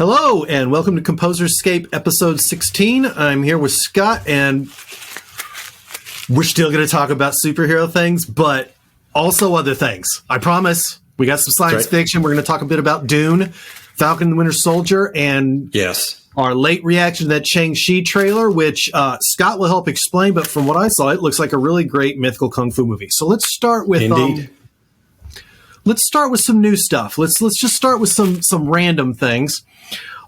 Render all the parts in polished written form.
Hello, and welcome to COMPOSERSCAPE episode 16. I'm here with Scott, and we're still going to talk about superhero things, but also other things. I promise. We got some science fiction. We're going to talk a bit about Dune, Falcon and the Winter Soldier, and our late reaction to that Shang-CHI trailer, which Scott will help explain, but from what I saw, it looks like a really great mythical kung fu movie. So let's start with let's start with some new stuff. Let's just start with some random things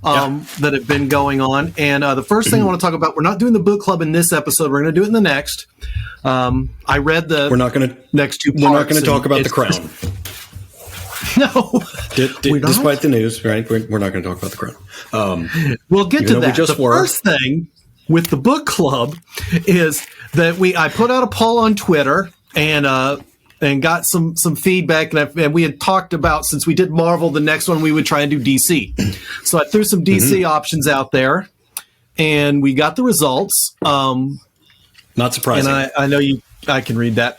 that have been going on. And the first thing I want to talk about, we're not doing the book club in this episode. We're going to do it in the next. I read the next two parts. We're not going to talk about The Crown. No. Despite the news, right? We're not going to talk about The Crown. We'll get to that. First thing with the book club is that I put out a poll on Twitter and got some feedback, and we had talked about, since we did Marvel, the next one we would try and do DC. So I threw some DC options out there, and we got the results. Not surprising. And I know I can read that.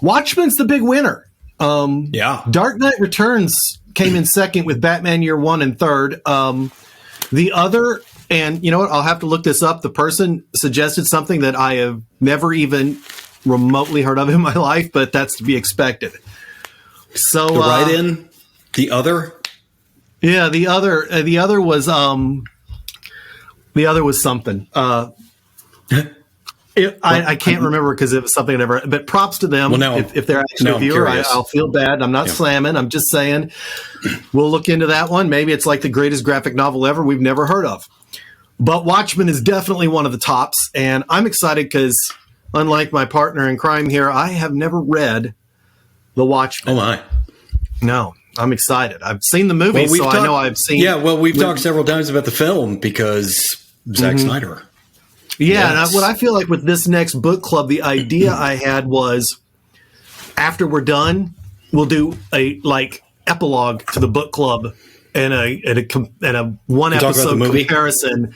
Watchmen's the big winner. Dark Knight Returns came in second with Batman Year One and third. The other, and you know what? I'll have to look this up. The person suggested something that I have never even remotely heard of in my life, but that's to be expected. So the write-in, the other was something. I can't remember because it was something I never. But props to them. Well, if they're actually a viewer, I'll feel bad. I'm not slamming. I'm just saying we'll look into that one. Maybe it's like the greatest graphic novel ever we've never heard of. But Watchmen is definitely one of the tops, and I'm excited because, unlike my partner in crime here, I have never read The Watchmen. Oh, my. No, I'm excited. I've seen the movie, I know I've seen... Yeah, well, we've talked several times about the film because Zack Snyder. Yeah, and what I feel like with this next book club, the idea I had was, after we're done, we'll do a epilogue to the book club and a one episode comparison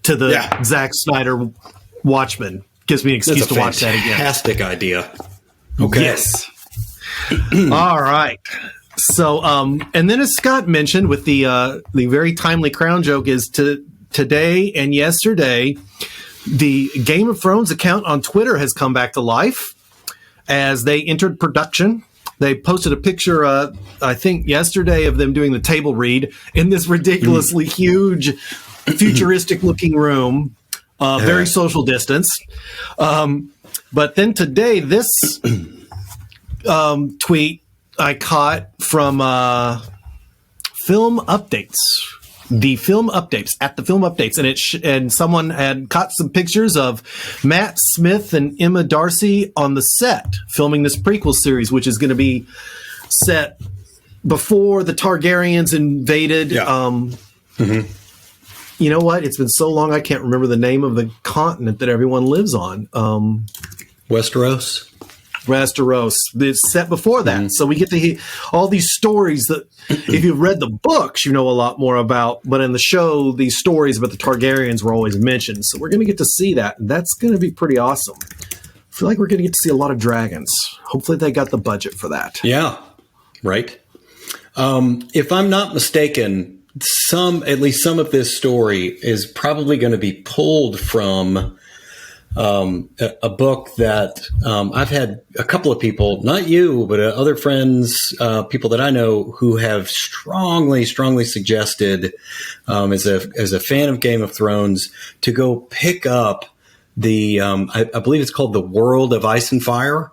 to the Zack Snyder Watchmen. Gives me an excuse to watch that again. Fantastic idea. Okay. Yes. All right. So, and then as Scott mentioned, with the very timely Crown joke, is today and yesterday, the Game of Thrones account on Twitter has come back to life as they entered production. They posted a picture, I think yesterday, of them doing the table read in this ridiculously huge, futuristic-looking room. Very social distance. But then today, this tweet I caught from Film Updates. The Film Updates, at the Film Updates. And someone had caught some pictures of Matt Smith and Emma Darcy on the set filming this prequel series, which is going to be set before the Targaryens invaded. You know what? It's been so long I can't remember the name of the continent that everyone lives on. Westeros. It's set before that. So we get to hear all these stories that, if you've read the books, you know a lot more about. But in the show, these stories about the Targaryens were always mentioned. So we're going to get to see that. And that's going to be pretty awesome. I feel like we're going to get to see a lot of dragons. Hopefully they got the budget for that. Yeah, right. If I'm not mistaken, at least some of this story is probably going to be pulled from a book that I've had a couple of people, not you, but other friends, people that I know, who have strongly suggested, as a fan of Game of Thrones, to go pick up the I believe it's called The World of Ice and Fire,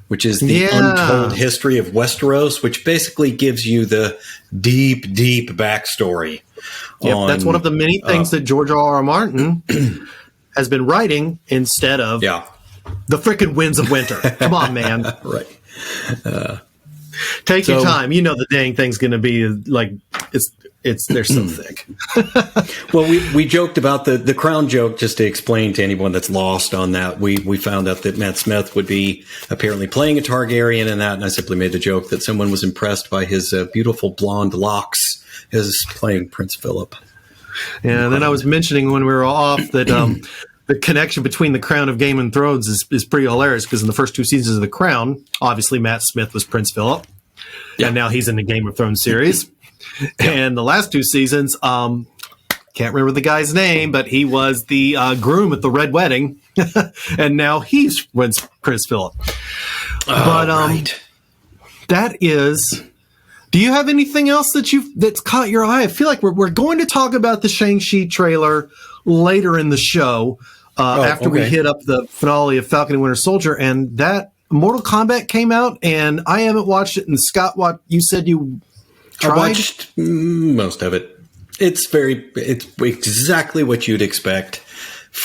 which is the untold history of Westeros, which basically gives you the deep backstory. That's one of the many things that George R.R. Martin has been writing instead of the frickin' Winds of Winter. Come on, man. Right. Take your time. You know the dang thing's going to be like, they're so thick. Well, we joked about the Crown joke, just to explain to anyone that's lost on that. We found out that Matt Smith would be apparently playing a Targaryen in that, and I simply made the joke that someone was impressed by his beautiful blonde locks as playing Prince Philip. Yeah, and then I was mentioning when we were off that the connection between the Crown of Game of Thrones is pretty hilarious, because in the first two seasons of The Crown, obviously Matt Smith was Prince Philip, and now he's in the Game of Thrones series. And the last 2 seasons, can't remember the guy's name, but he was the groom at the Red Wedding. And now he's Prince Philip. Right. That is... Do you have anything else that's caught your eye? I feel like we're going to talk about the Shang-Chi trailer later in the show after we hit up the finale of Falcon and Winter Soldier, and that Mortal Kombat came out, and I haven't watched it. And Scott, you said you tried? I watched most of it. It's exactly what you'd expect.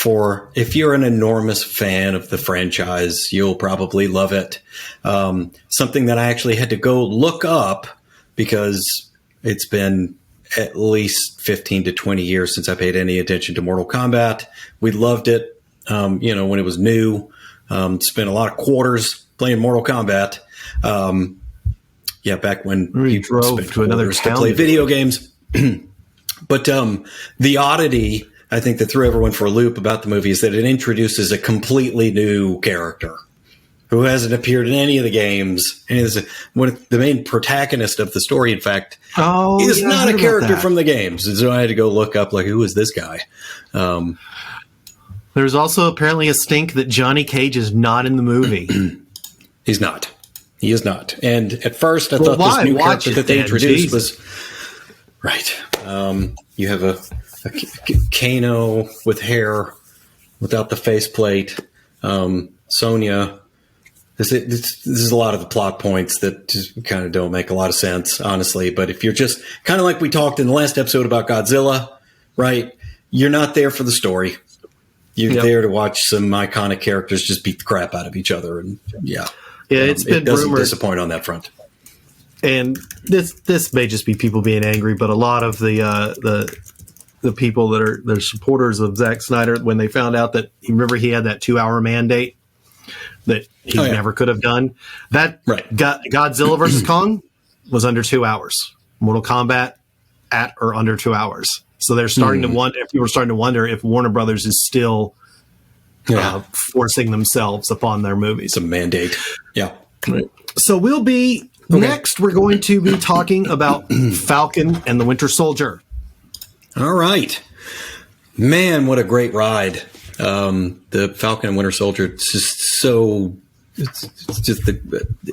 If you're an enormous fan of the franchise, you'll probably love it. Something that I actually had to go look up, because it's been at least 15 to 20 years since I paid any attention to Mortal Kombat. We loved it, when it was new. Spent a lot of quarters playing Mortal Kombat. Back when we drove to another town to play video games. But the oddity, I think, that threw everyone for a loop about the movie is that it introduces a completely new character who hasn't appeared in any of the games. And is the main protagonist of the story, in fact, is not a character from the games. And so I had to go look up, who is this guy? There's also apparently a stink that Johnny Cage is not in the movie. He's not. He is not. And at first I thought this new character that they introduced was... Right. You have a Kano with hair without the faceplate. Sonya... This is a lot of the plot points that just kind of don't make a lot of sense, honestly. But if you're just kind of like we talked in the last episode about Godzilla, right? You're not there for the story. You're there to watch some iconic characters just beat the crap out of each other. And it's been it doesn't rumored. Disappoint on that front. And this may just be people being angry, but a lot of the people that are supporters of Zack Snyder, when they found out that, remember, he had that 2-hour mandate that he never could have done. That Godzilla versus Kong was under 2 hours. Mortal Kombat at or under 2 hours. So they're starting to wonder if you were starting to wonder if Warner Brothers is still forcing themselves upon their movies. It's a mandate. Yeah. Right. So we'll be next. We're going to be talking about Falcon and the Winter Soldier. All right, man, what a great ride. The Falcon and Winter Soldier,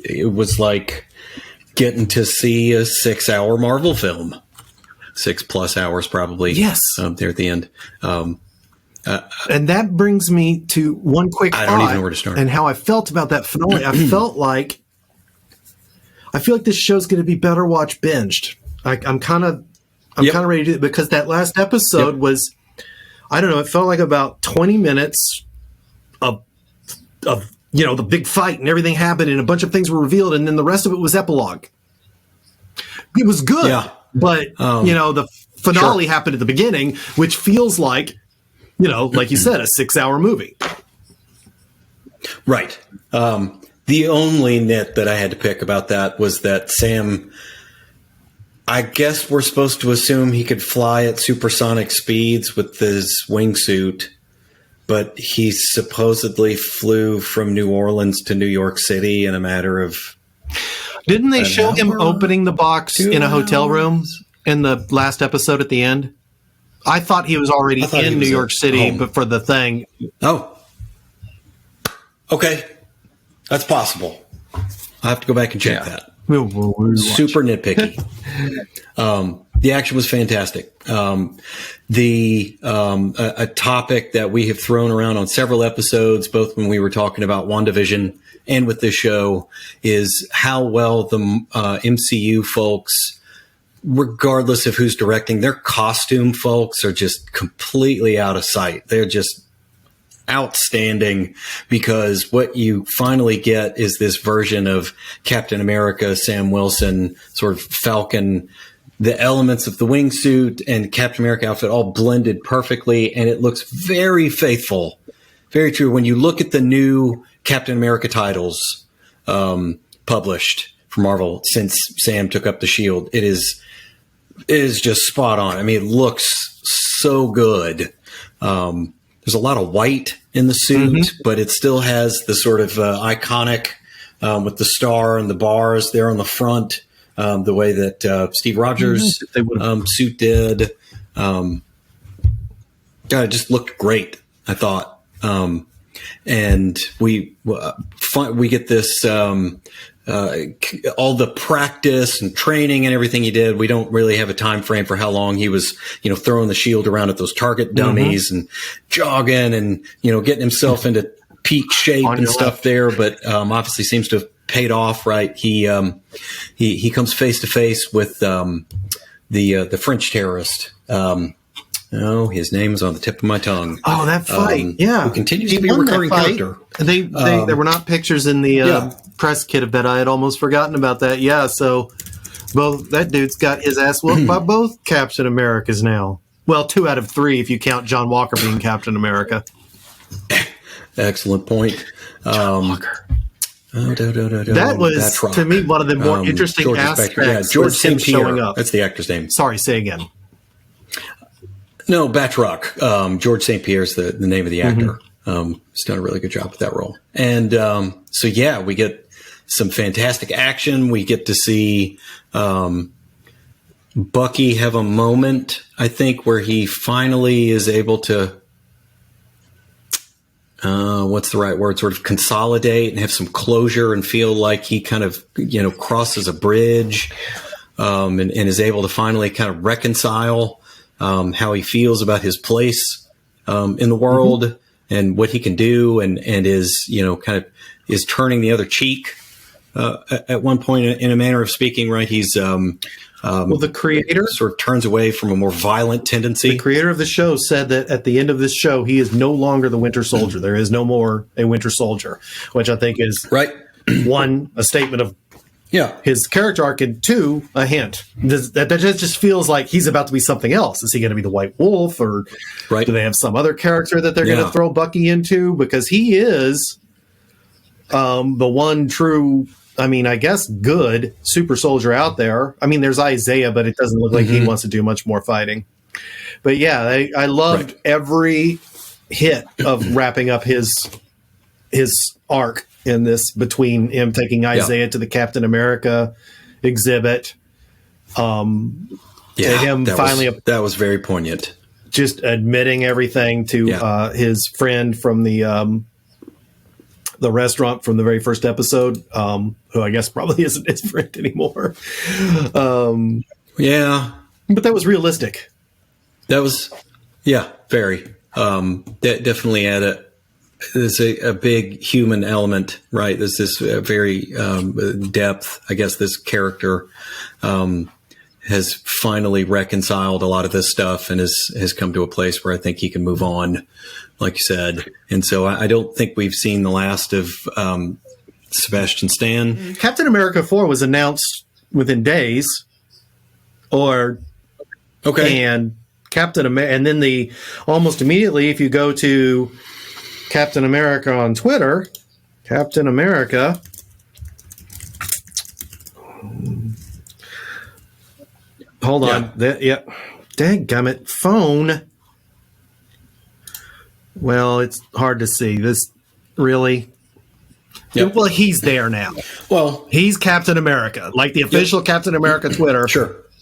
it was like getting to see a 6-hour Marvel film, 6+ hours probably. Yes. There at the end. And that brings me to one quick thought. I don't even know where to start. And how I felt about that finale. I feel like this show's going to be better watched binged. I'm kind of ready to do it, because that last episode was, I don't know, it felt like about 20 minutes of the big fight and everything happened and a bunch of things were revealed, and then the rest of it was epilogue. It was good, but the finale happened at the beginning, which feels like, like you said, a 6-hour movie. Right. The only nit that I had to pick about that was that Sam, I guess we're supposed to assume he could fly at supersonic speeds with his wingsuit, but he supposedly flew from New Orleans to New York City in a matter of... Didn't they show him opening the box in a hotel room in the last episode at the end? I thought he was already in New York City, but for the thing. Oh. Okay. That's possible. I'll have to go back and check that. Super nitpicky. The action was fantastic. A topic that we have thrown around on several episodes, both when we were talking about WandaVision and with this show, is how well the MCU folks, regardless of who's directing, their costume folks are just completely out of sight. They're just outstanding, because what you finally get is this version of Captain America, Sam Wilson, sort of Falcon, the elements of the wingsuit and Captain America outfit all blended perfectly, and it looks very faithful, very true. When you look at the new Captain America titles published for Marvel since Sam took up the shield, it is just spot on. I mean, it looks so good. There's a lot of white in the suit, but it still has the sort of iconic with the star and the bars there on the front. the way that Steve Rogers suit did. God, it just looked great, I thought. And we get this all the practice and training and everything he did. We don't really have a time frame for how long he was, throwing the shield around at those target dummies and jogging and, getting himself into peak shape and stuff there. But obviously seems to have paid off, right? He comes face to face with the French terrorist. His name is on the tip of my tongue. Oh, that fight! Who continues to be a recurring character. There were not pictures in the press kit of that. I had almost forgotten about that. Yeah, so that dude's got his ass whooped by both Captain Americas now. Well, 2 out of 3 if you count John Walker being Captain America. Excellent point. John Walker. That was, to me, one of the more interesting aspects. George St. showing up. That's the actor's name. Sorry, say again. No, Batroc. George St. Pierre's the name of the actor. He's done a really good job with that role. And we get some fantastic action. We get to see Bucky have a moment, I think, where he finally is able to, what's the right word, sort of consolidate and have some closure and feel like he kind of, crosses a bridge and is able to finally kind of reconcile how he feels about his place in the world and what he can do, and is kind of is turning the other cheek at one point in a manner of speaking. Right, he's the creator sort of turns away from a more violent tendency. The creator of the show said that at the end of this show, he is no longer the Winter Soldier. There is no more a Winter Soldier, which I think is right. One, a statement of his character arc, and 2, a hint. That just feels like he's about to be something else. Is he going to be the White Wolf, or do they have some other character that they're going to throw Bucky into? Because he is the one true, I guess, good super soldier out there. There's Isaiah, but it doesn't look like he wants to do much more fighting. But I loved every hit of wrapping up his arc in this, between him taking Isaiah to the Captain America exhibit, to him that was very poignant, just admitting everything to his friend from the restaurant from the very first episode, who I guess probably isn't his friend anymore. But that was realistic. That was very definitely added. There's a big human element, right? There's this very depth. I guess this character has finally reconciled a lot of this stuff and has come to a place where I think he can move on, like you said. And so I don't think we've seen the last of Sebastian Stan. Captain America 4 was announced within days, and Captain America, and then almost immediately, if you go to Captain America on Twitter, Captain America. Hold on. Dadgummit. Phone. Well, it's hard to see. This really. Yep. Well, he's there now. Well, he's Captain America. Like the official Captain America Twitter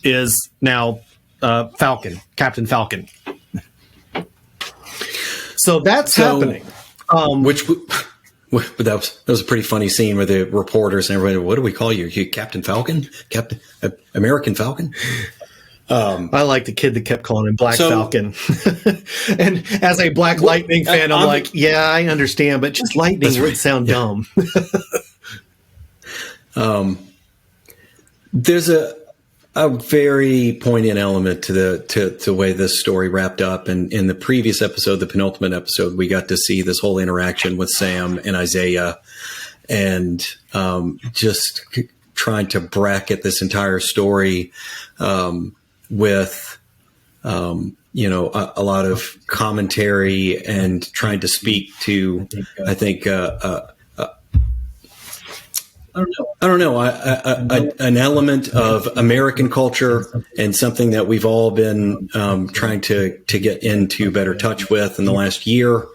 is now Falcon, Captain Falcon. So that's happening. That was a pretty funny scene where the reporters and everybody, what do we call you? You Captain Falcon? Captain American Falcon? I like the kid that kept calling him Black Falcon. And as a Black Lightning fan, I'm like, I understand, but just lightning would sound dumb. There's a very poignant element to the way this story wrapped up. And in the previous episode, the penultimate episode, we got to see this whole interaction with Sam and Isaiah, and just trying to bracket this entire story with a lot of commentary and trying to speak to, I think, I don't know. An element of American culture and something that we've all been trying to get into better touch with in the last year,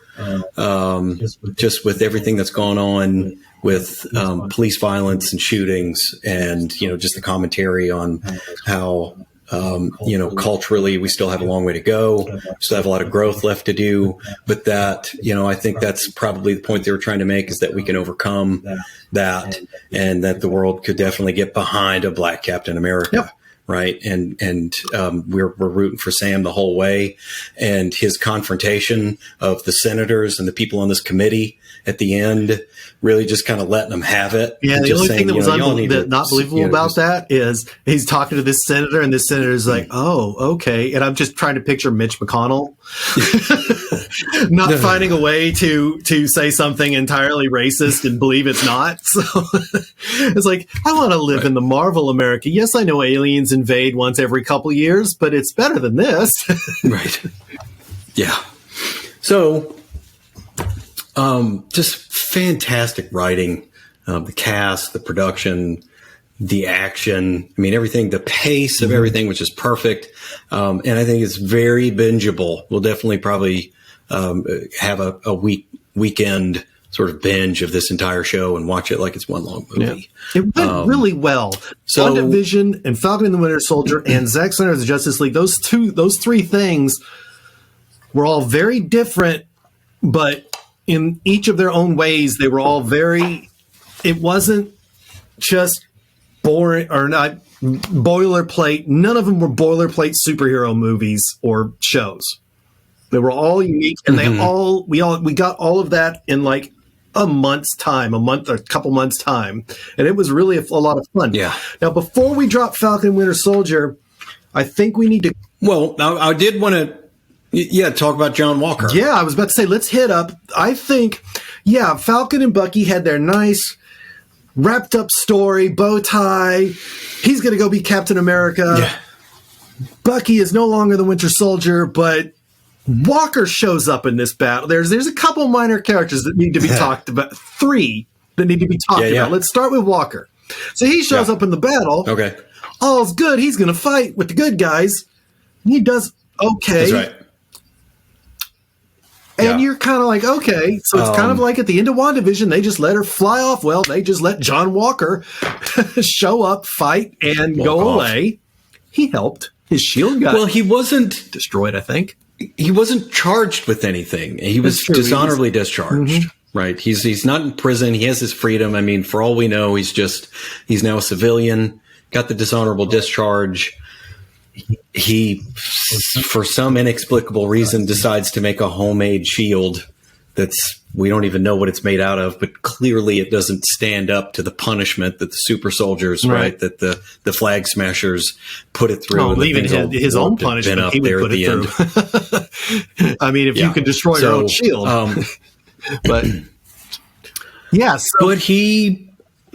just with everything that's gone on with police violence and shootings, and just the commentary on how culturally we still have a long way to go, still have a lot of growth left to do, but that I think that's probably the point they were trying to make, is that we can overcome that, and that the world could definitely get behind a Black Captain America. Yep. Right. And we're rooting for Sam the whole way, and his confrontation of the senators and the people on this committee at the end, really just kind of letting them have it. Yeah. The only thing that was not believable about that is he's talking to this senator, and this senator is like, oh, okay. And I'm just trying to picture Mitch McConnell not finding a way to say something entirely racist and believe it's not. So it's like, I want to live in the Marvel America. Yes, I know aliens invade once every couple of years, but it's better than this. Right. Yeah. So, just fantastic writing, the cast, the production, the action. I mean, everything, the pace of everything, which is perfect. And I think it's very bingeable. We'll definitely probably have a weekend sort of binge of this entire show and watch it like it's one long movie. Yeah. It went really well. So WandaVision and Falcon and the Winter Soldier and Zack Snyder's Justice League, those three things were all very different, but in each of their own ways, they were all it wasn't just boring or not boilerplate. None of them were boilerplate superhero movies or shows. They were all unique, and we got all of that in like a couple months time. And it was really a lot of fun. Yeah. Now, before we drop Falcon and Winter Soldier, I think we need to. Well, I did want to, talk about John Walker. Yeah, I was about to say, let's hit up. I think, Falcon and Bucky had their nice wrapped up story, bow tie. He's going to go be Captain America. Yeah. Bucky is no longer the Winter Soldier, but Walker shows up in this battle. There's a couple minor characters that need to be talked about. 3 that need to be talked about. Let's start with Walker. So he shows up in the battle. Okay. All's good. He's going to fight with the good guys. He does okay. That's right. And you're kind of like, okay. So it's kind of like at the end of WandaVision, they just let her fly off. Well, they just let John Walker show up, fight, and go away. He helped. His shield got he wasn't destroyed, I think. He wasn't charged with anything. He was dishonorably discharged. Right. He's not in prison. He has his freedom. I mean, for all we know, he's now a civilian, got the dishonorable discharge. He, for some inexplicable reason, decides to make a homemade shield we don't even know what it's made out of, but clearly it doesn't stand up to the punishment that the super soldiers, right, that the flag smashers put it through. Oh, even his own punishment, he would put it through. I mean, if you can destroy your own shield. But yes, but he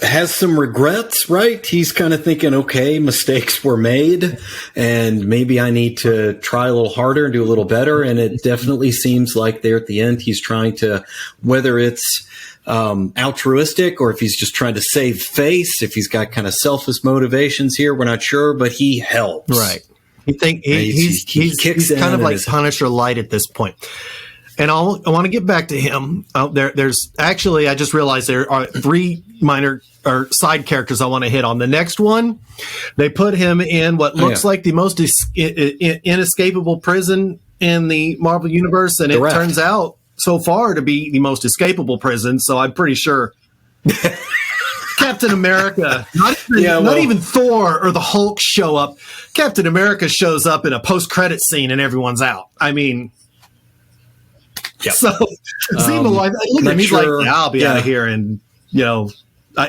has some regrets, right? He's kind of thinking, okay, mistakes were made and maybe I need to try a little harder and do a little better. And it definitely seems like there at the end, he's trying to, whether it's altruistic or if he's just trying to save face, if he's got kind of selfish motivations here, we're not sure, but he helps. Right. He's kind of like Punisher light at this point. And I want to get back to him. There's actually, I just realized there are 3 minor or side characters I want to hit on. The next one, they put him in what looks like the most inescapable prison in the Marvel Universe, and it turns out so far to be the most escapable prison. So I'm pretty sure Captain America, not even Thor or the Hulk show up. Captain America shows up in a post-credit scene and everyone's out. I mean... Yep. So, Zemo, look at him. He's like, I'll be out of here, and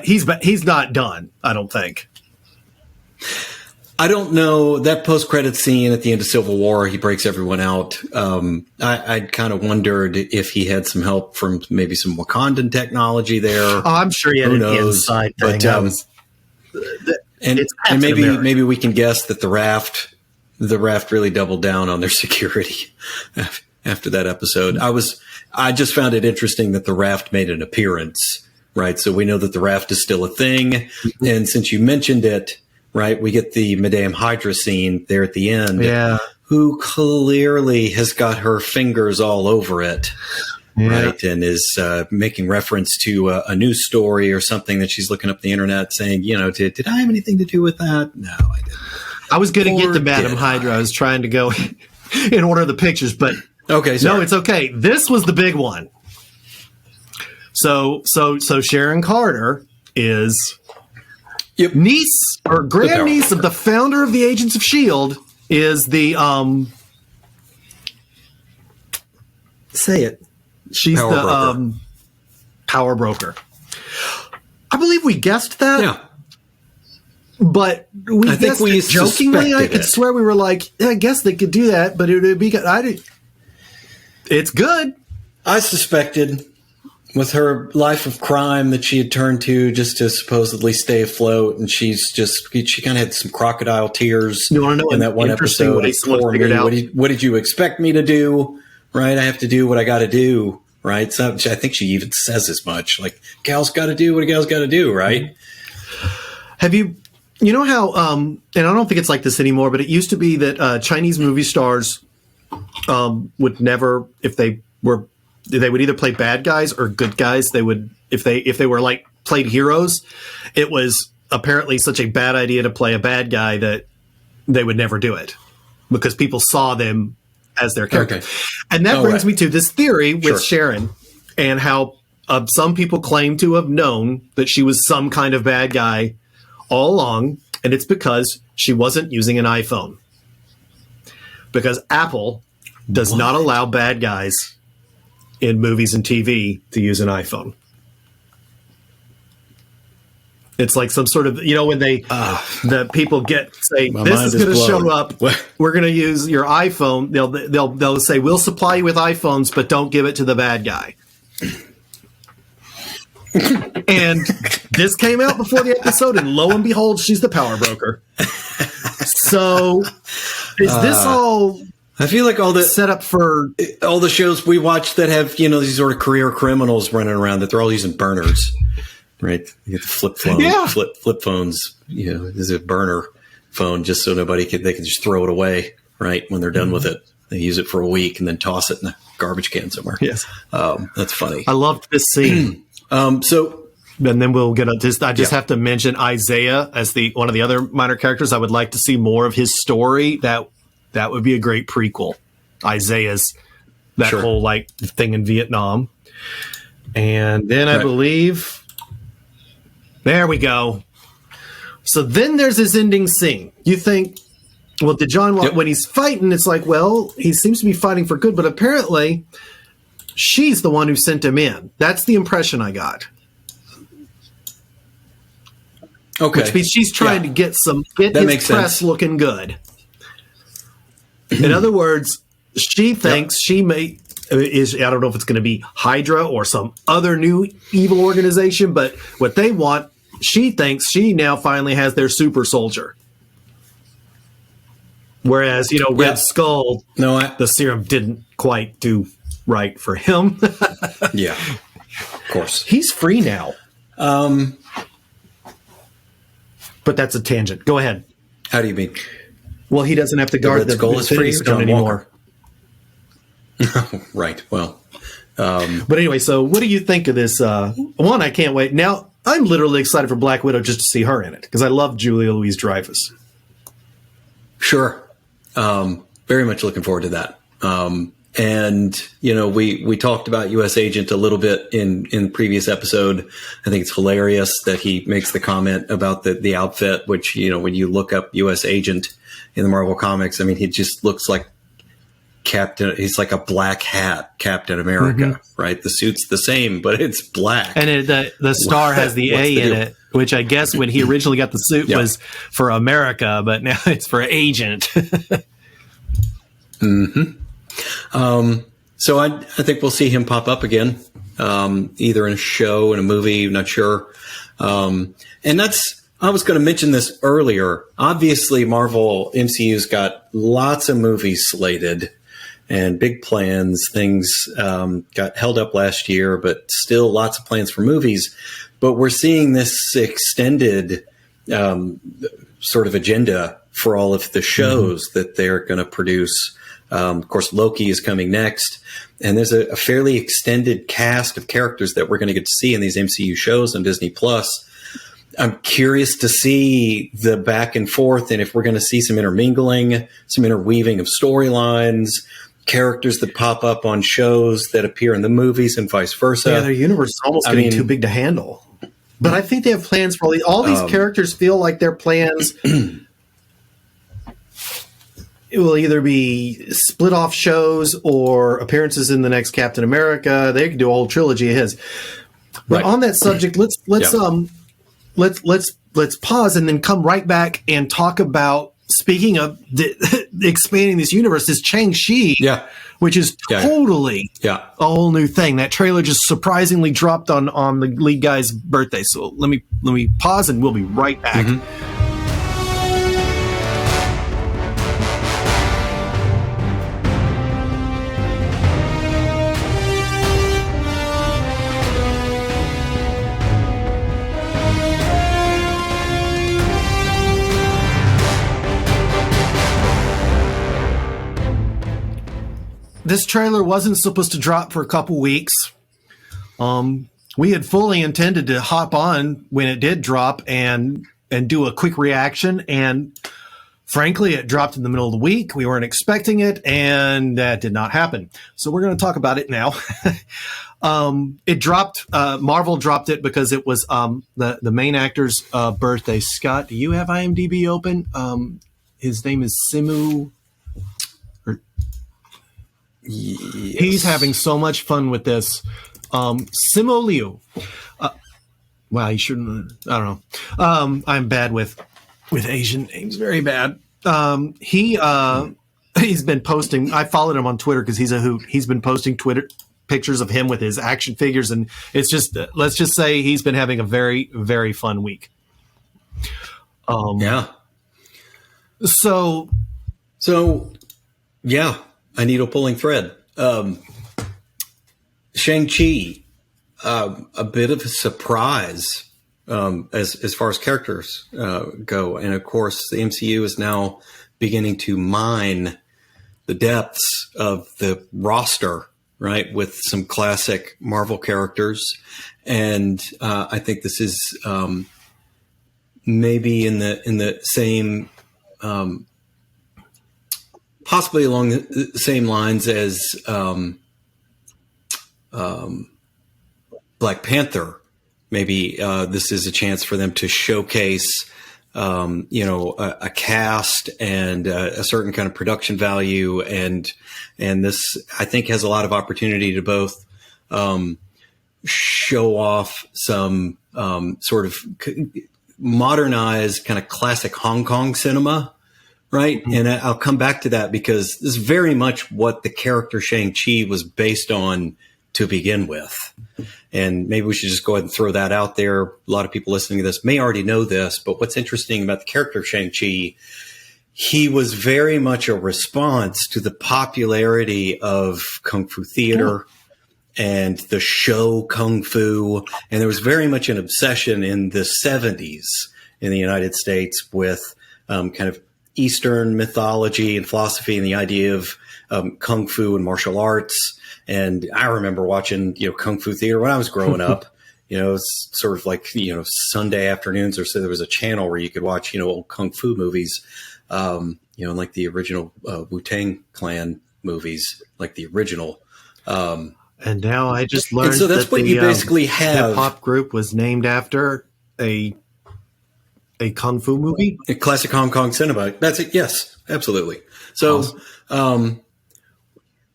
he's not done. I don't think. I don't know that post-credit scene at the end of Civil War. He breaks everyone out. I kind of wondered if he had some help from maybe some Wakandan technology there. Oh, I'm sure he had an inside thing. But, and maybe we can guess that the raft really doubled down on their security. After that episode, I just found it interesting that the raft made an appearance, right? So we know that the raft is still a thing. And since you mentioned it, right, we get the Madame Hydra scene there at the end, who clearly has got her fingers all over it. right? And is making reference to a news story or something that she's looking up the internet saying, did I have anything to do with that? No, I didn't. I was going to get to Madam Hydra. I was trying to go in order of the pictures, but okay, sorry. No, it's okay. This was the big one. So Sharon Carter is niece or grandniece of the founder of the Agents of S.H.I.E.L.D. is the say it. She's power broker. Power broker. I believe we guessed that. Yeah. But I think we jokingly. I could swear we were like, I guess they could do that, but it would be. It's good. I suspected with her life of crime that she had turned to just to supposedly stay afloat, and she kind of had some crocodile tears in that one episode. What did you expect me to do? Right, I have to do what I got to do. Right, so I think she even says as much. Like, gal's got to do what a gal's got to do. Right. Have you? You know how? And I don't think it's like this anymore, but it used to be that Chinese movie stars would never, if they would either play bad guys or good guys. They would, if they were like played heroes, it was apparently such a bad idea to play a bad guy that they would never do it because people saw them as their character. Okay. And that brings me to this theory with Sharon and how some people claim to have known that she was some kind of bad guy all along, and it's because she wasn't using an iPhone. Because Apple does not allow bad guys in movies and TV to use an iPhone. It's like some sort of, when they, the people say, this is going to show up, we're going to use your iPhone. They'll say, we'll supply you with iPhones, but don't give it to the bad guy. And this came out before the episode, and lo and behold, she's the power broker. So is this all? I feel like all the set up for all the shows we watch that have these sort of career criminals running around that they're all using burners, right? You get the flip phone, flip phones. This is a burner phone just so they can just throw it away, right? When they're done with it, they use it for a week and then toss it in a garbage can somewhere. Yes, that's funny. I loved this scene. So, and then we'll get into. I just have to mention Isaiah as one of the other minor characters. I would like to see more of his story. That would be a great prequel. Isaiah's whole thing in Vietnam, and then I believe there we go. So then there's this ending scene. You think, well, did John when he's fighting? It's like, well, he seems to be fighting for good, but apparently she's the one who sent him in. That's the impression I got. Okay. Which means she's trying to get his press looking good. In other words, she thinks she I don't know if it's going to be Hydra or some other new evil organization, but what they want, she thinks she now finally has their super soldier. Whereas, Red Skull, the serum didn't quite do right for him. Yeah, of course. He's free now. But that's a tangent. Go ahead. How do you mean? Well, he doesn't have to guard the Skull is free anymore. Right. Well, but anyway, so what do you think of this? One, I can't wait. Now, I'm literally excited for Black Widow just to see her in it because I love Julia Louis-Dreyfus. Sure. Very much looking forward to that. And, we talked about U.S. Agent a little bit in the previous episode. I think it's hilarious that he makes the comment about the outfit, which, when you look up U.S. Agent in the Marvel Comics, I mean, he just looks like he's like a black hat Captain America, right? The suit's the same, but it's black. And the star has the A in it, which I guess when he originally got the suit was for America, but now it's for Agent. So I think we'll see him pop up again, either in a show, in a movie, not sure. And I was going to mention this earlier. Obviously, Marvel MCU's got lots of movies slated and big plans. Things got held up last year, but still lots of plans for movies. But we're seeing this extended sort of agenda for all of the shows that they're going to produce Of course, Loki is coming next. And there's a fairly extended cast of characters that we're going to get to see in these MCU shows on Disney+. I'm curious to see the back and forth and if we're going to see some intermingling, some interweaving of storylines, characters that pop up on shows that appear in the movies and vice versa. Yeah, their universe is almost getting too big to handle. But I think they have plans for all these characters feel like their plans it will either be split off shows or appearances in the next Captain America. They could do a whole trilogy of his. But on that subject, let's pause and then come right back and talk about, speaking of expanding this universe, is Shang-Chi, which is totally a whole new thing. That trailer just surprisingly dropped on the lead guy's birthday. So let me pause and we'll be right back. Mm-hmm. This trailer wasn't supposed to drop for a couple weeks. We had fully intended to hop on when it did drop and do a quick reaction. And frankly, it dropped in the middle of the week. We weren't expecting it, and that did not happen. So we're going to talk about it now. It dropped. Marvel dropped it because it was the main actor's birthday. Scott, do you have IMDb open? His name is Simu. Yes. He's having so much fun with this. Simo Liu. Wow, you shouldn't. I don't know. I'm bad with Asian names, very bad. He's been posting. I followed him on Twitter because he's a hoot. He's been posting Twitter pictures of him with his action figures, and it's just, let's just say he's been having a very, very fun week. So yeah. A needle pulling thread. Shang-Chi, a bit of a surprise as far as characters go. And of course, the MCU is now beginning to mine the depths of the roster, right, with some classic Marvel characters. And I think this is maybe in the same possibly along the same lines as Black Panther. Maybe this is a chance for them to showcase, a cast and a certain kind of production value, and this, I think, has a lot of opportunity to both show off some sort of modernized kind of classic Hong Kong cinema. Right. Mm-hmm. And I'll come back to that because this is very much what the character Shang-Chi was based on to begin with. And maybe we should just go ahead and throw that out there. A lot of people listening to this may already know this, but what's interesting about the character Shang-Chi, he was very much a response to the popularity of Kung Fu theater and the show Kung Fu. And there was very much an obsession in the 70s in the United States with kind of Eastern mythology and philosophy and the idea of Kung Fu and martial arts. And I remember watching, Kung Fu theater when I was growing up. It's sort of like, Sunday afternoons or so there was a channel where you could watch, old Kung Fu movies, like the original Wu-Tang Clan movies, like the original. And now I just learned so that's what you basically have. Hip hop group was named after a Kung Fu movie? A classic Hong Kong cinema. That's it. Yes, absolutely. So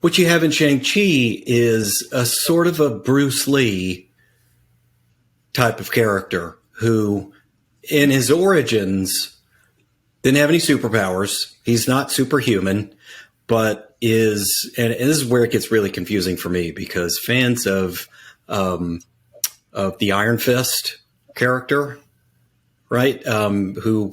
what you have in Shang-Chi is a sort of a Bruce Lee type of character who, in his origins, didn't have any superpowers. He's not superhuman, but is, and this is where it gets really confusing for me because fans of the Iron Fist character, right? Who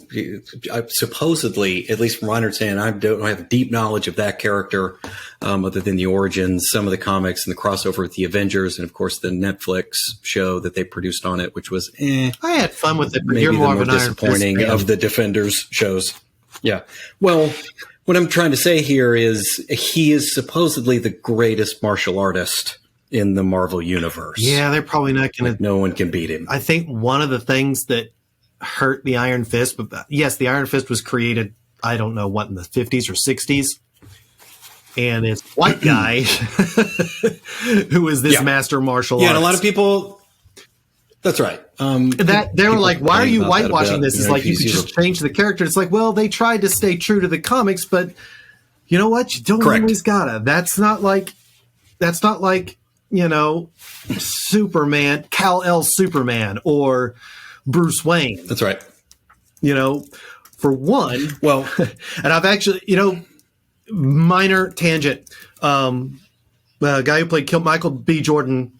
supposedly, at least from my understanding, I don't have deep knowledge of that character, other than the origins, some of the comics and the crossover with the Avengers, and of course the Netflix show that they produced on it, which was I had fun with it, but maybe you're more the more of an disappointing Iron Fist fan. of the Defenders shows. Yeah. Well, What I'm trying to say here is he is supposedly the greatest martial artist in the Marvel universe. Yeah, they're probably not going to. No one can beat him. I think one of the things that hurt the Iron Fist, but yes, the Iron Fist was created, I don't know what, in the 50s or 60s. And it's white guy who is this master martial artist. Yeah, and a lot of people. That's right. That they were like, "Why are you whitewashing this?" It's like you could just change the character. It's like, well, they tried to stay true to the comics, but you know what? You don't always gotta. That's not like Superman, Kal-El Superman, or Bruce Wayne. That's right. For one, well, and I've actually, minor tangent. The guy who played Michael B. Jordan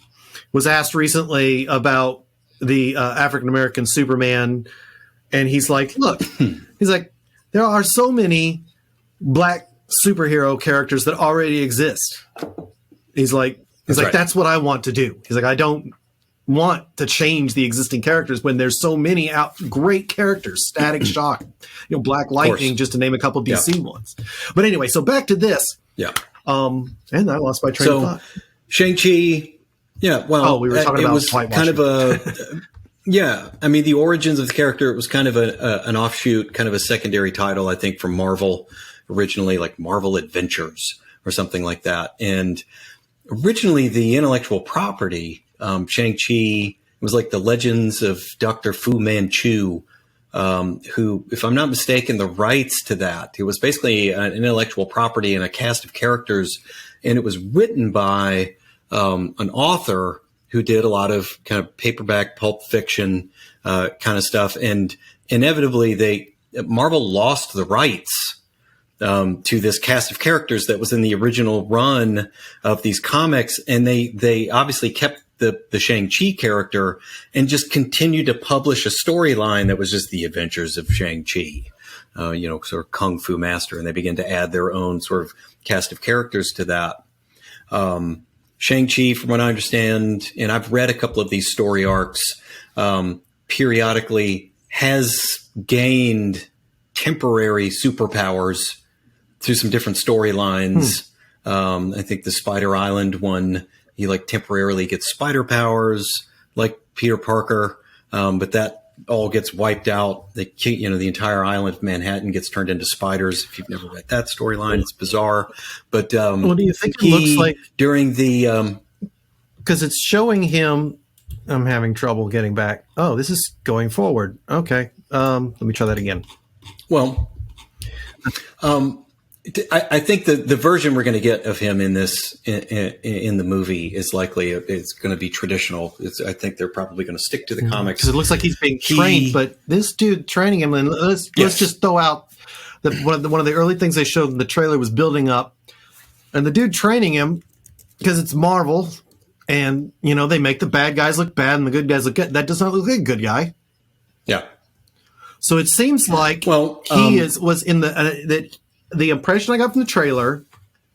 was asked recently about the African American Superman, and he's like, "Look, there are so many black superhero characters that already exist." He's like, "That's what I want to do." He's like, "I don't want to change the existing characters when there's so many great characters, Static Shock, Black Lightning, just to name a couple DC ones." But anyway, so back to this. Yeah. And I lost my train of thought. Shang-Chi. Yeah. Well, we were talking about it was kind of the origins of the character. It was kind of an offshoot, kind of a secondary title, I think, from Marvel originally, like Marvel Adventures or something like that. And originally the intellectual property, Shang-Chi, was like the legends of Dr. Fu Manchu, who, if I'm not mistaken, the rights to that, it was basically an intellectual property and a cast of characters. And it was written by an author who did a lot of kind of paperback pulp fiction kind of stuff. And inevitably Marvel lost the rights to this cast of characters that was in the original run of these comics. And they obviously kept the Shang-Chi character and just continued to publish a storyline that was just the adventures of Shang-Chi, sort of Kung Fu master. And they began to add their own sort of cast of characters to that. Shang-Chi, from what I understand, and I've read a couple of these story arcs, periodically has gained temporary superpowers through some different storylines. I think the Spider Island one, he temporarily gets spider powers like Peter Parker, but that all gets wiped out. The entire island of Manhattan gets turned into spiders. If you've never read that storyline, it's bizarre. But what do you think it looks like during the? Because it's showing him. I'm having trouble getting back. Oh, this is going forward. Okay, let me try that again. Well, I think the version we're going to get of him in this in the movie is likely it's going to be traditional. I think they're probably going to stick to the comics because it looks like he's being trained. But this dude training him, and let's just throw out one of the early things they showed in the trailer was building up, and the dude training him because it's Marvel, and they make the bad guys look bad and the good guys look good. That does not look like a good guy. Yeah. So it seems like was in the the impression I got from the trailer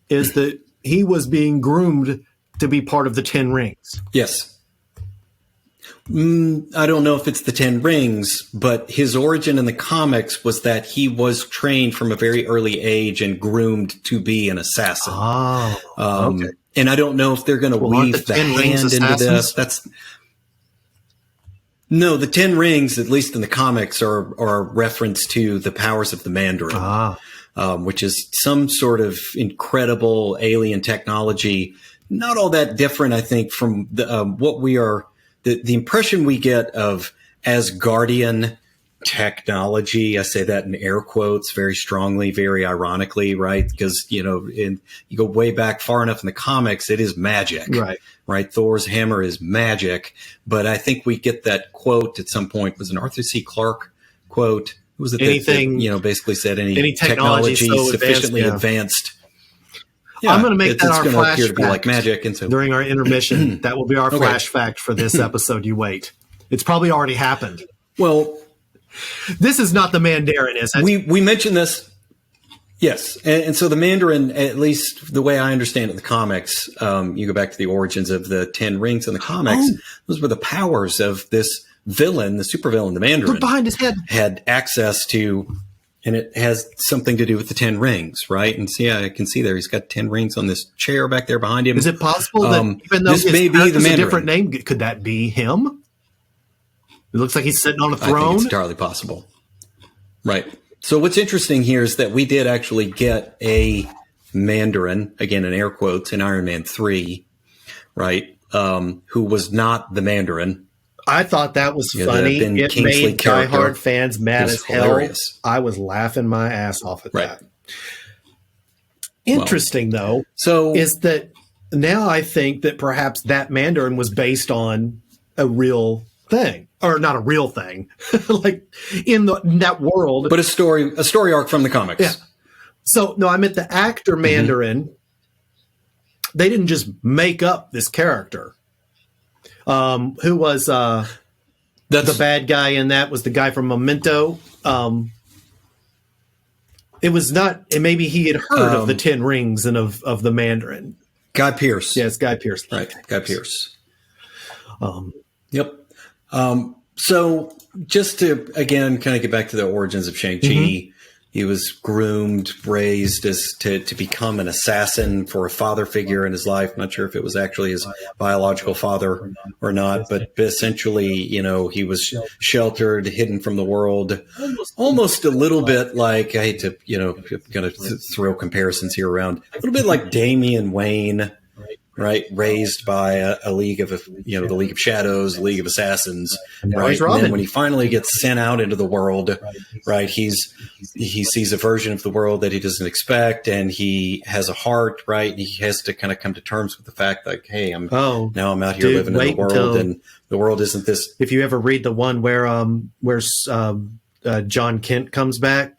is that he was being groomed to be part of the 10 Rings. Yes. I don't know if it's the 10 Rings, but his origin in the comics was that he was trained from a very early age and groomed to be an assassin. Oh, okay. And I don't know if they're going to weave the hand into this. No, the 10 Rings, at least in the comics, are a reference to the powers of the Mandarin. Which is some sort of incredible alien technology, not all that different, I think, from what we are, the impression we get of Asgardian technology. I say that in air quotes very strongly, very ironically, right? Because, you go way back far enough in the comics, it is magic, right? Thor's hammer is magic. But I think we get that quote at some point. It was an Arthur C. Clarke quote. Was it anything that, basically said any technology so sufficiently advanced? I'm going to make that our flash appear to be fact like magic, and so during our intermission, that will be our flash fact for this episode. You wait; it's probably already happened. Well, this is not the Mandarin, is it? We mentioned this, yes, and so the Mandarin, at least the way I understand it in the comics, you go back to the origins of the 10 Rings in the comics; those were the powers of this villain, the supervillain, the Mandarin, behind his head, had access to And it has something to do with the 10 rings, right? And see, I can see there he's got 10 rings on this chair back there behind him. Is it possible that even though this his may be the character's a Mandarin. different name, could that be him? It looks like he's sitting on a I think throne. it's entirely possible. Right. So what's interesting here is that we did actually get a Mandarin, again in air quotes, in Iron Man 3, right? Who was not the Mandarin. I thought that was Yeah, funny. that Ben It Kingsley made character diehard fans mad was as hell. hilarious. I was laughing my ass off at Right. that. Interesting, though, So is that now I think that perhaps that Mandarin was based on a real thing, or not a real thing, like in that world. but a story arc from the comics. Yeah. So no, I meant the actor Mandarin. They didn't just make up this character. Who was That's the bad guy in that? Was the guy from Memento? It was not. And maybe he had heard of the 10 Rings and of the Mandarin. Guy Pearce. Yes, Guy Pearce. Right. Guy Pearce. Yep. So just to, again, kind of get back to the origins of Shang-Chi, he was groomed, raised to become an assassin for a father figure in his life. Not sure if it was actually his biological father or not, but essentially, he was sheltered, hidden from the world, almost a little bit like, I hate to, kind of throw comparisons here around, a little bit like Damian Wayne, right? Raised by a league of, the League of Shadows, the League of Assassins, right? And then when he finally gets sent out into the world, right? He sees a version of the world that he doesn't expect, and he has a heart, right? And he has to kind of come to terms with the fact like, hey, I'm out here living in the world, and the world isn't this. If you ever read the one where John Kent comes back,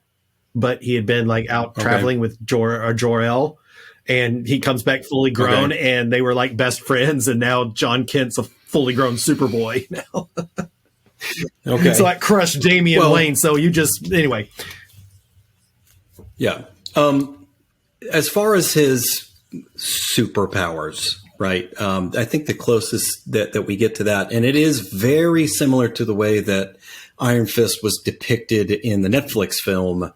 but he had been like out traveling with Jor-El. And he comes back fully grown, and they were like best friends. And now John Kent's a fully grown Superboy now. So that crushed Damian Wayne. So anyway. Yeah. As far as his superpowers, right? I think the closest that we get to that, and it is very similar to the way that Iron Fist was depicted in the Netflix film.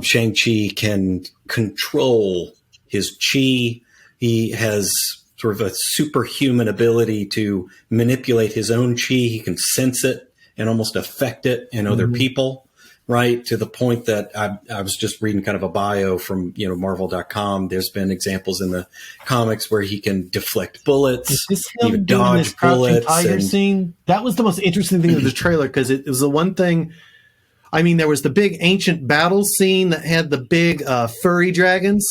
Shang-Chi can control his chi. He has sort of a superhuman ability to manipulate his own chi. He can sense it and almost affect it in other people, right? To the point that I was just reading kind of a bio from, Marvel.com. There's been examples in the comics where he can deflect bullets, Is this him even doing dodge this Crouching bullets. Tiger scene? That was the most interesting thing of the trailer, because it was the one thing. I mean, there was the big ancient battle scene that had the big furry dragons.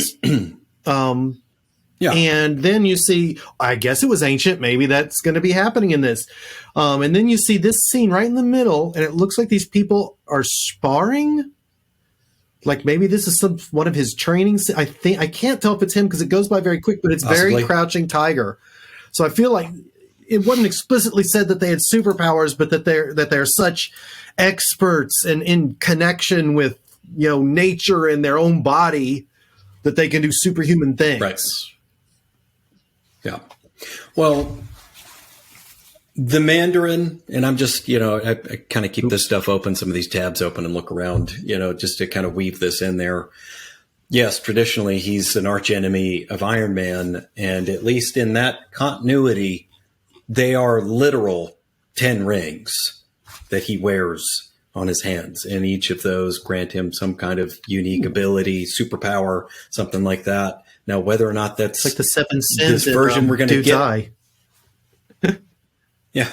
And then you see, I guess it was ancient. Maybe that's going to be happening in this. And then you see this scene right in the middle, and it looks like these people are sparring. Like maybe this is one of his trainings. I can't tell if it's him because it goes by very quick, but it's very Crouching Tiger. So I feel like it wasn't explicitly said that they had superpowers, but that they're such experts and in connection with nature and their own body that they can do superhuman things. Right. Yeah. Well, the Mandarin, and I'm just, I kind of keep this stuff open, some of these tabs open and look around, just to kind of weave this in there. Yes, traditionally he's an archenemy of Iron Man, and at least in that continuity, they are literal 10 rings that he wears on his hands, and each of those grant him some kind of unique ability, superpower, something like that. Now, whether or not that's like the Seven Sins this version we're going to get, yeah.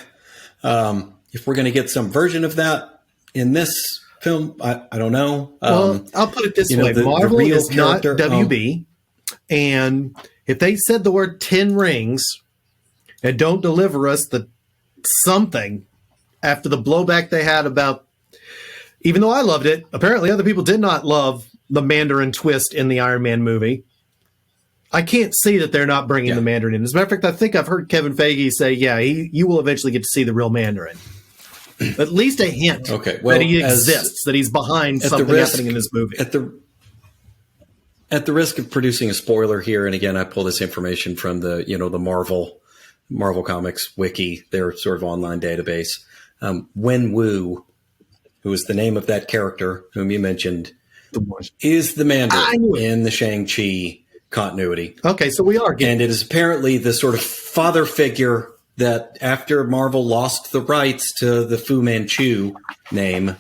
If we're going to get some version of that in this film, I don't know. Well, I'll put it this way: Marvel is not WB, and if they said the word 10 rings and don't deliver us the something after the blowback they had about. Even though I loved it, apparently other people did not love the Mandarin twist in the Iron Man movie. I can't see that they're not bringing the Mandarin in. As a matter of fact, I think I've heard Kevin Feige say, you will eventually get to see the real Mandarin. At least a hint that he exists, that he's behind something happening in this movie. At the risk of producing a spoiler here, and again, I pull this information from the, the Marvel Comics wiki, their sort of online database. Wen Wu, who is the name of that character whom you mentioned, is the I Mandarin knew it. in the Shang-Chi continuity. Okay, so we are getting. And it is apparently the sort of father figure that after Marvel lost the rights to the Fu Manchu name,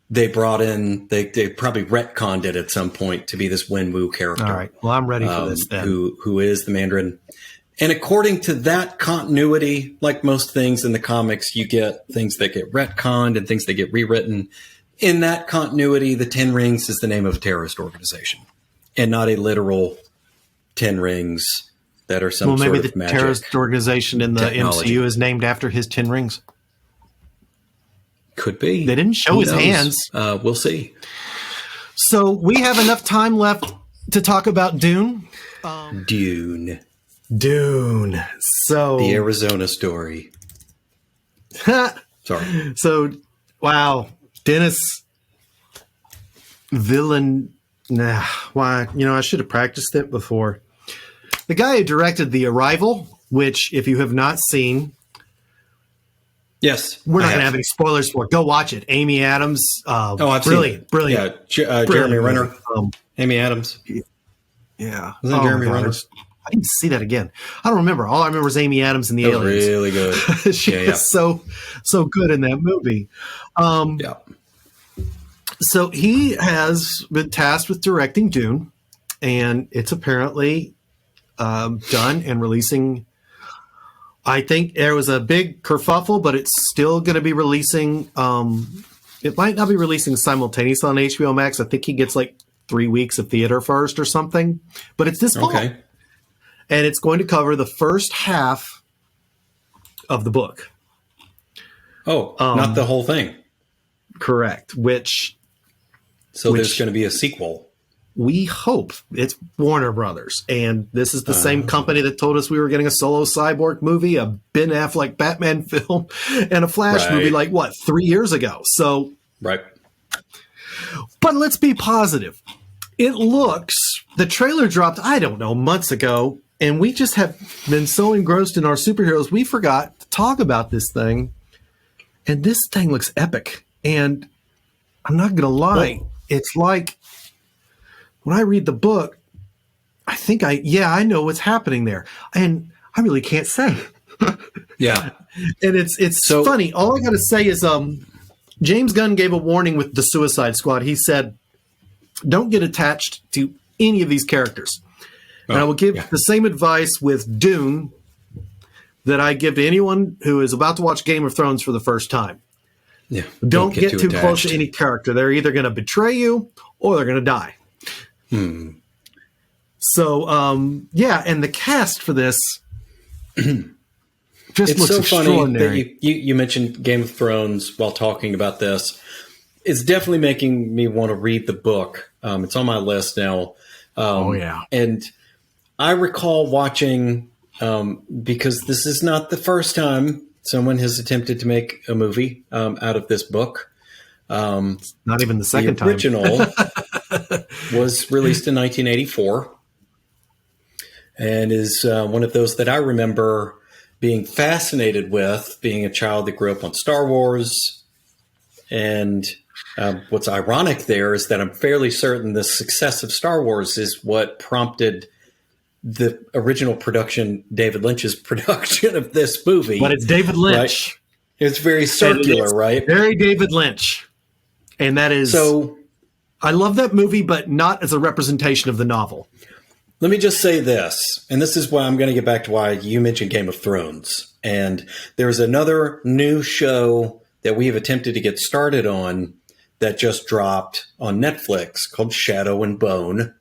they brought in, they probably retconned it at some point to be this Wenwu character. All right. Well, I'm ready for this then. Who is the Mandarin. And according to that continuity, like most things in the comics, you get things that get retconned and things that get rewritten. In that continuity, the Ten Rings is the name of a terrorist organization and not a literal 10 rings that are some maybe sort of the magic terrorist organization in the technology. MCU is named after his 10 rings. Could be. They didn't show Who his knows? hands. We'll see. So we have enough time left to talk about Dune. Dune. Dune. So The Arizona story. Sorry. So, wow, Denis Villeneuve. Why? I should have practiced it before. The guy who directed The Arrival, which, if you have not seen, Yes. we're not going to have any spoilers for it. Go watch it. Amy Adams. I've brilliant, seen it. brilliant. Yeah, Jeremy Renner. movie. Amy Adams. Yeah. Wasn't it Jeremy God, Renner? I didn't see that again. I don't remember. All I remember is Amy Adams and the That was aliens. really good. She Yeah. is so good in that movie. Yeah. So he has been tasked with directing Dune, and it's apparently done and releasing. I think there was a big kerfuffle, but it's still going to be releasing. It might not be releasing simultaneously on HBO Max. I think he gets like 3 weeks of theater first or something, but it's this fall. Okay. And it's going to cover the first half of the book. Oh, not the whole thing. Correct. Which There's going to be a sequel. we hope. It's Warner Brothers. And this is the same company that told us we were getting a solo cyborg movie, a Ben Affleck Batman film, and a Flash Right. movie 3 years ago. So, Right. but let's be positive. It looks, the trailer dropped, I don't know, months ago. And we just have been so engrossed in our superheroes, we forgot to talk about this thing. And this thing looks epic. And I'm not going to lie. It's like, when I read the book, I think I know what's happening there. And I really can't say. Yeah. And it's So- funny. All I got to say is James Gunn gave a warning with the Suicide Squad. He said, don't get attached to any of these characters. And I will give the same advice with Dune that I give to anyone who is about to watch Game of Thrones for the first time. Yeah. Don't get too close attached. to any character. They're either going to betray you or they're going to die. So, and the cast for this just It's looks so funny extraordinary. that you mentioned Game of Thrones while talking about this. It's definitely making me want to read the book. It's on my list now. And I recall watching, because this is not the first time someone has attempted to make a movie out of this book. Not even the second The original was released in 1984 and is one of those that I remember being fascinated with, being a child that grew up on Star Wars. And what's ironic there is that I'm fairly certain the success of Star Wars is what prompted the original production, David Lynch's production of this movie. But it's David Lynch. Right? It's very circular, right? Very David Lynch. And that is... So I love that movie, but not as a representation of the novel. let me just say this, and this is why I'm going to get back to why you mentioned Game of Thrones. And there's another new show that we have attempted to get started on that just dropped on Netflix called Shadow and Bone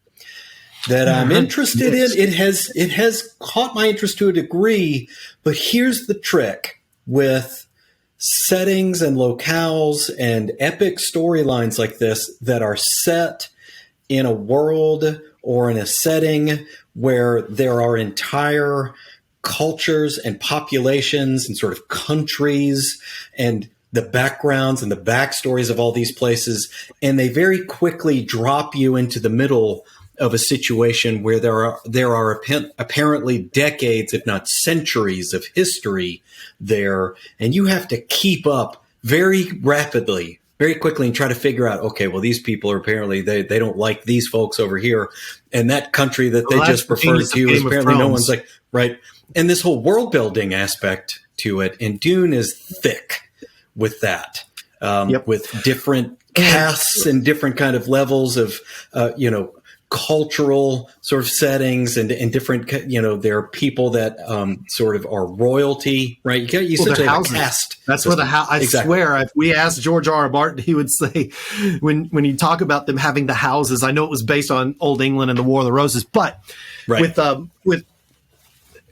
that I'm interested in. It has caught my interest to a degree, but here's the trick with settings and locales and epic storylines like this that are set in a world or in a setting where there are entire cultures and populations and sort of countries and the backgrounds and the backstories of all these places. And they very quickly drop you into the middle of a situation where there are apparently decades, if not centuries of history there. And you have to keep up very rapidly very quickly and try to figure out, okay, well, these people are apparently, they don't like these folks over here. And that country that they just referred to is apparently no one's like, right. And this whole world building aspect to it. And Dune is thick with that, with different casts and different kind of levels of, cultural sort of settings and different, there are people that sort of are royalty, right? You essentially have a cast. That's where I swear, if we asked George R. Martin, he would say, when you talk about them having the houses, I know it was based on Old England and the War of the Roses, but with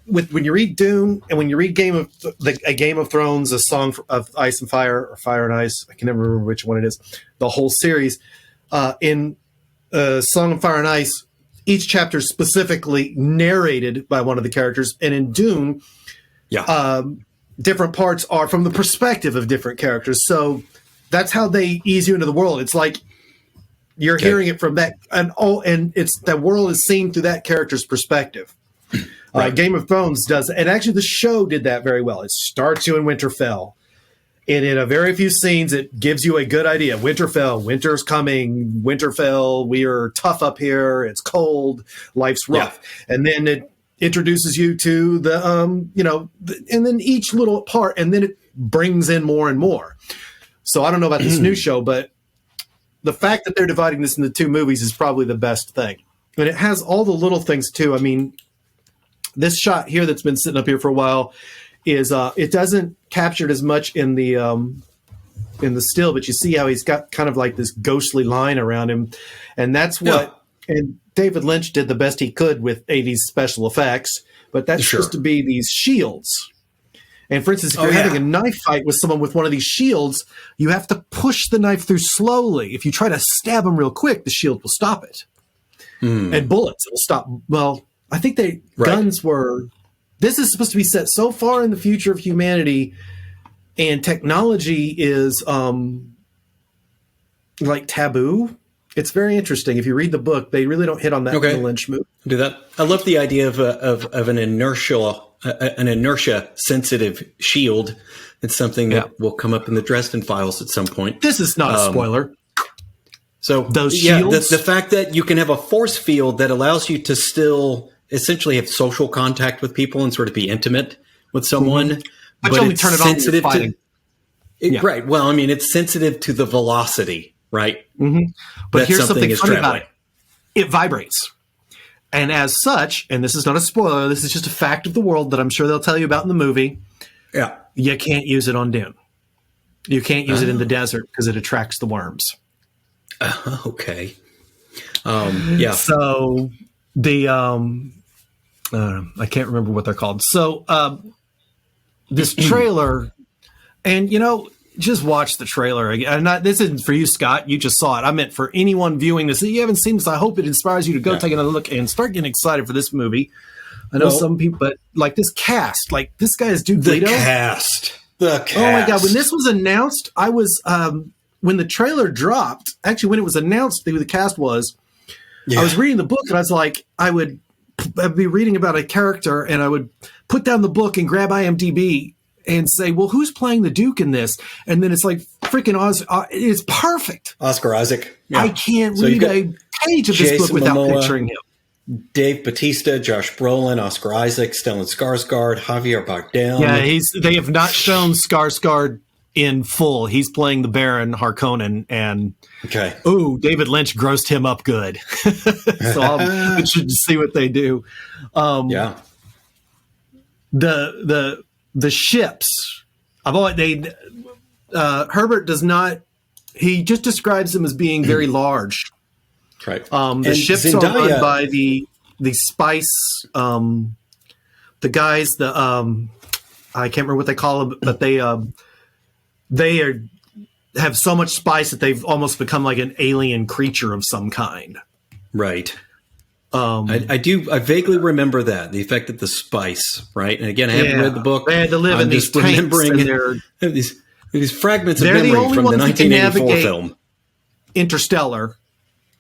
when you read Dune and when you read A Game of Thrones, A Song of Ice and Fire, or Fire and Ice, I can never remember which one it is, the whole series, in Song of Fire and Ice, each chapter is specifically narrated by one of the characters, and in Dune, different parts are from the perspective of different characters. So that's how they ease you into the world. It's like you're hearing it from that, and it's that world is seen through that character's perspective. Game of Thrones does, and actually the show did that very well. It starts you in Winterfell. And in a very few scenes, it gives you a good idea. Winterfell, winter's coming. Winterfell, we are tough up here. It's cold. Life's rough. Yeah. And then it introduces you to the, and then each little part, and then it brings in more and more. So I don't know about this new show, but the fact that they're dividing this into 2 movies is probably the best thing. And it has all the little things too. I mean, this shot here that's been sitting up here for a while is it doesn't capture it as much in the still, but you see how he's got kind of like this ghostly line around him, and that's what. And David Lynch did the best he could with 80s special effects, but that's supposed to be these shields. And for instance, if you're having a knife fight with someone with one of these shields, you have to push the knife through slowly. If you try to stab them real quick, the shield will stop it, and bullets it will stop. Well, I think guns were. This is supposed to be set so far in the future of humanity, and technology is like taboo. It's very interesting. If you read the book, they really don't hit on that in the Lynch movie. Do that. I love the idea of an inertia sensitive shield. It's something that will come up in the Dresden Files at some point. This is not a spoiler. So those shields, the fact that you can have a force field that allows you to still essentially have social contact with people and sort of be intimate with someone, but you only turn it on when you're fighting. Right. Well, I mean, it's sensitive to the velocity, right? But here's something funny about it. It vibrates. And as such, and this is not a spoiler, this is just a fact of the world that I'm sure they'll tell you about in the movie. Yeah. You can't use it on Dune. You can't use it in the desert because it attracts the worms. Okay. So the I can't remember what they're called. So this trailer, and just watch the trailer again. This isn't for you, Scott. You just saw it. I meant for anyone viewing this. If you haven't seen this, I hope it inspires you to go take another look and start getting excited for this movie. I know some people, but like this cast, like this guy is Duke Leto. The cast. Oh my God. When this was announced, I was, when the trailer dropped, actually when it was announced who the cast was, I was reading the book and I was like, I'd be reading about a character and I would put down the book and grab IMDb and say, well, who's playing the Duke in this? And then it's like freaking it's perfect. Oscar Isaac. Yeah. I can't read a page of this book without picturing him. Dave Bautista, Josh Brolin, Oscar Isaac, Stellan Skarsgård, Javier Bardem. Yeah, they have not shown Skarsgård in full. He's playing the Baron Harkonnen, and David Lynch grossed him up good. So I'm interested to see what they do. The ships. Herbert does not. He just describes them as being very large. Right. The ships are run by the spice. The guys. I can't remember what they call them, but they have so much spice that they've almost become like an alien creature of some kind. Right. I vaguely remember that, the effect of the spice, right? And again, I haven't read the book. They had to live in these tanks. These fragments of memory from the 1984 film. Interstellar,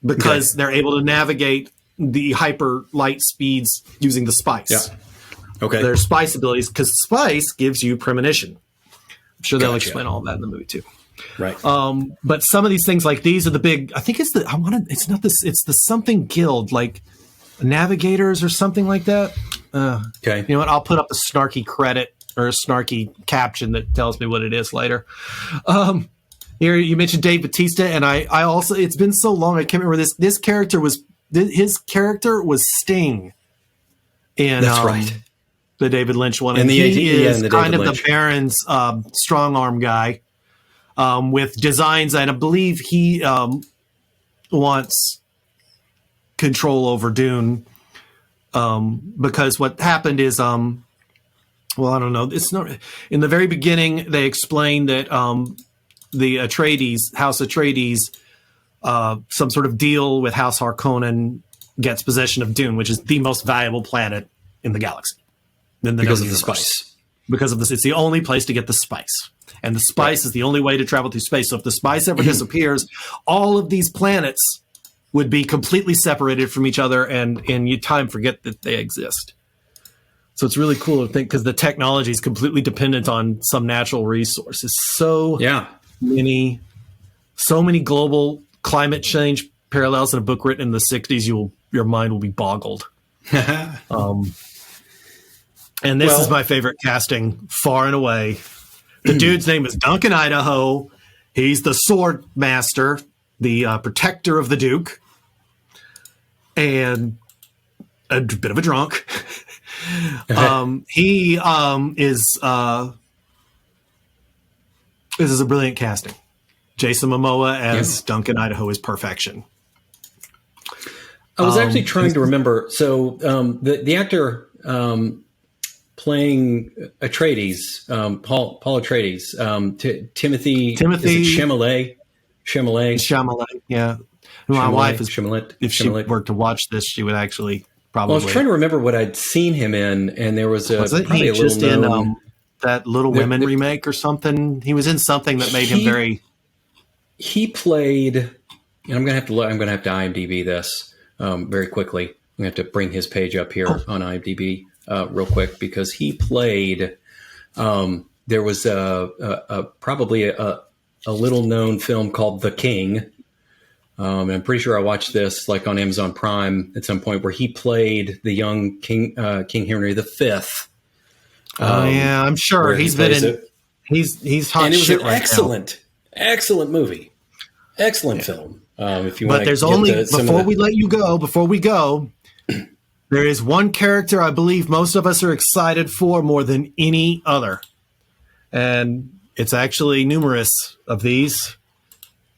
because they're able to navigate the hyper light speeds using the spice. Yeah. Okay. Their spice abilities, because spice gives you premonition. I'm sure they'll explain all that in the movie too. Right. But some of these things, like these, are the big. I think it's the. It's not this. It's the something guild, like navigators or something like that. Okay. You know what? I'll put up a snarky credit or a snarky caption that tells me what it is later. Here you mentioned Dave Bautista, and I also. It's been so long. I can't remember this. This character was. His character was Sting. In, That's right. The David Lynch one, And he is the kind David of Lynch. the Baron's strong arm guy. With designs, and I believe he wants control over Dune, because what happened is, well, I don't know. It's not in the very beginning. They explained that the Atreides, House Atreides, some sort of deal with House Harkonnen gets possession of Dune, which is the most valuable planet in the galaxy. Because of the spice. Because of this, it's the only place to get the spice. And the spice is the only way to travel through space. So if the spice ever disappears, all of these planets would be completely separated from each other, and you time forget that they exist. So it's really cool to think, because the technology is completely dependent on some natural resources. So many global climate change parallels in a book written in the 60s. Your mind will be boggled. And this is my favorite casting, far and away. The dude's name is Duncan Idaho. He's the sword master, the protector of the Duke, and a bit of a drunk. He is. This is a brilliant casting. Jason Momoa as Duncan Idaho is perfection. I was actually trying to remember. So the actor playing Atreides, Paul Atreides, Timothy is it Chalamet? Chalamet, yeah. My wife is Chalamet. If she were to watch this, she would actually probably. Well, I was trying to remember what I'd seen him in, and there was probably he a just little in that Little Women remake or something? He was in something that made him very. He played. And I'm gonna have to look. I'm gonna have to IMDb this very quickly. I'm gonna have to bring his page up here on IMDb real quick, because he played. There was probably a little known film called The King. And I'm pretty sure I watched this like on Amazon Prime at some point, where he played the young King Henry V. Yeah, I'm sure he's been in. He's hot, and it was shit an right excellent movie, excellent film. If you want, but there's only before we let you go. Before we go, there is one character I believe most of us are excited for more than any other, and it's actually numerous of these.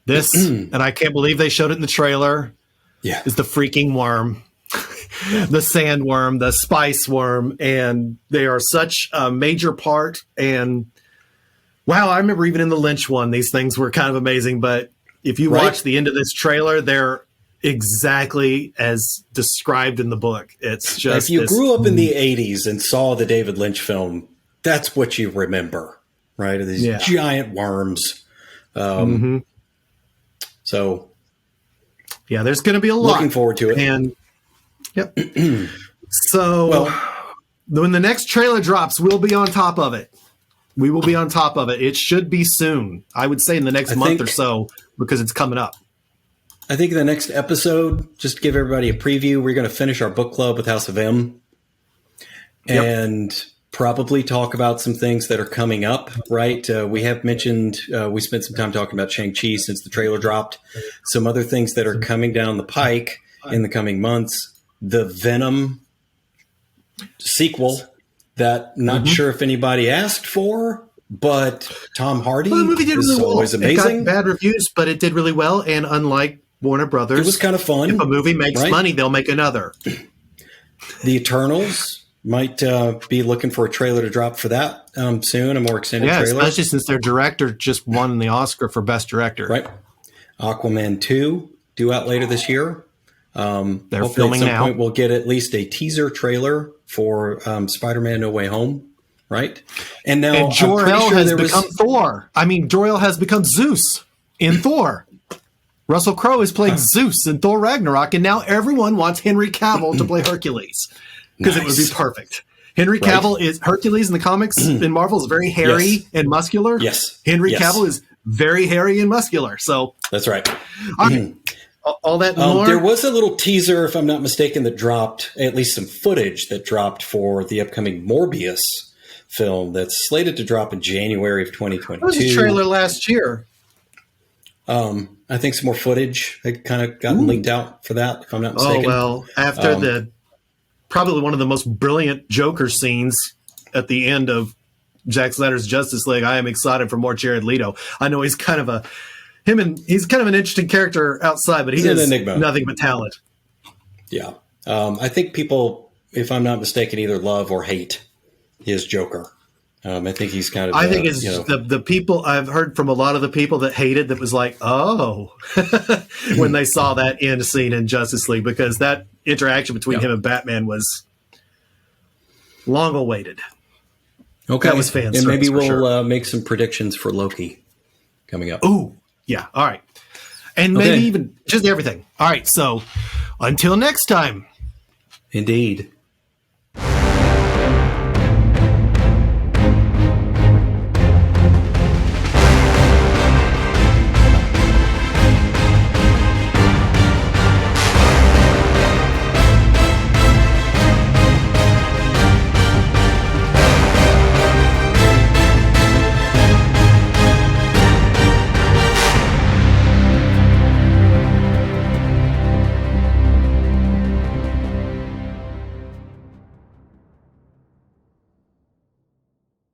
This, and I can't believe they showed it in the trailer, is the freaking worm. The sandworm, the spice worm, and they are such a major part. And wow, I remember even in the Lynch one, these things were kind of amazing. But if you watch the end of this trailer, they're exactly as described in the book. It's just if you grew up in the 80s and saw the David Lynch film, that's what you remember, right? These giant worms. So, yeah, there's going to be a lot. Looking forward to it. And so when the next trailer drops, we'll be on top of it. We will be on top of it. It should be soon. I would say in the next month or so, because it's coming up. I think in the next episode, just to give everybody a preview, we're going to finish our book club with House of M. And probably talk about some things that are coming up, right? We have mentioned, we spent some time talking about Shang-Chi since the trailer dropped. Some other things that are coming down the pike in the coming months. The Venom sequel that not sure if anybody asked for, but Tom Hardy the movie did is really always well. amazing. It got bad reviews, but it did really well. And unlike Warner Brothers, it was kind of fun. If a movie makes money, they'll make another. The Eternals might be looking for a trailer to drop for that soon, a more extended trailer. Especially since their director just won the Oscar for Best Director. Right. Aquaman 2 due out later this year. They're at filming some now. point we'll get at least a teaser trailer for Spider-Man No Way Home, right? And now and Jor-El has become Thor. I mean, Jor-El has become Zeus in Thor. Russell Crowe is playing Zeus in Thor Ragnarok, and now everyone wants Henry Cavill to play Hercules. Because it would be perfect. Henry Cavill is Hercules in the comics in Marvel is very hairy and muscular. Yes. Henry Cavill is very hairy and muscular. So That's right. all that and more. There was a little teaser, if I'm not mistaken, that dropped, at least some footage that dropped for the upcoming Morbius film that's slated to drop in January of 2022. There was a trailer last year. I think some more footage had kind of gotten leaked out for that, if I'm not mistaken. Oh, well, after the probably one of the most brilliant Joker scenes at the end of Zack Snyder's Justice League, I am excited for more Jared Leto. I know he's kind of he's kind of an interesting character outside, but he is nothing but talent. Yeah. I think people, if I'm not mistaken, either love or hate his Joker. I think he's kind of. I think it's the people I've heard from a lot of the people that hated that was like, oh, when they saw that end scene in Justice League, because that interaction between him and Batman was long awaited. Okay, that was fan and maybe service for we'll sure. make some predictions for Loki coming up. Ooh, yeah, all right, and maybe even just everything. All right, so until next time. Indeed.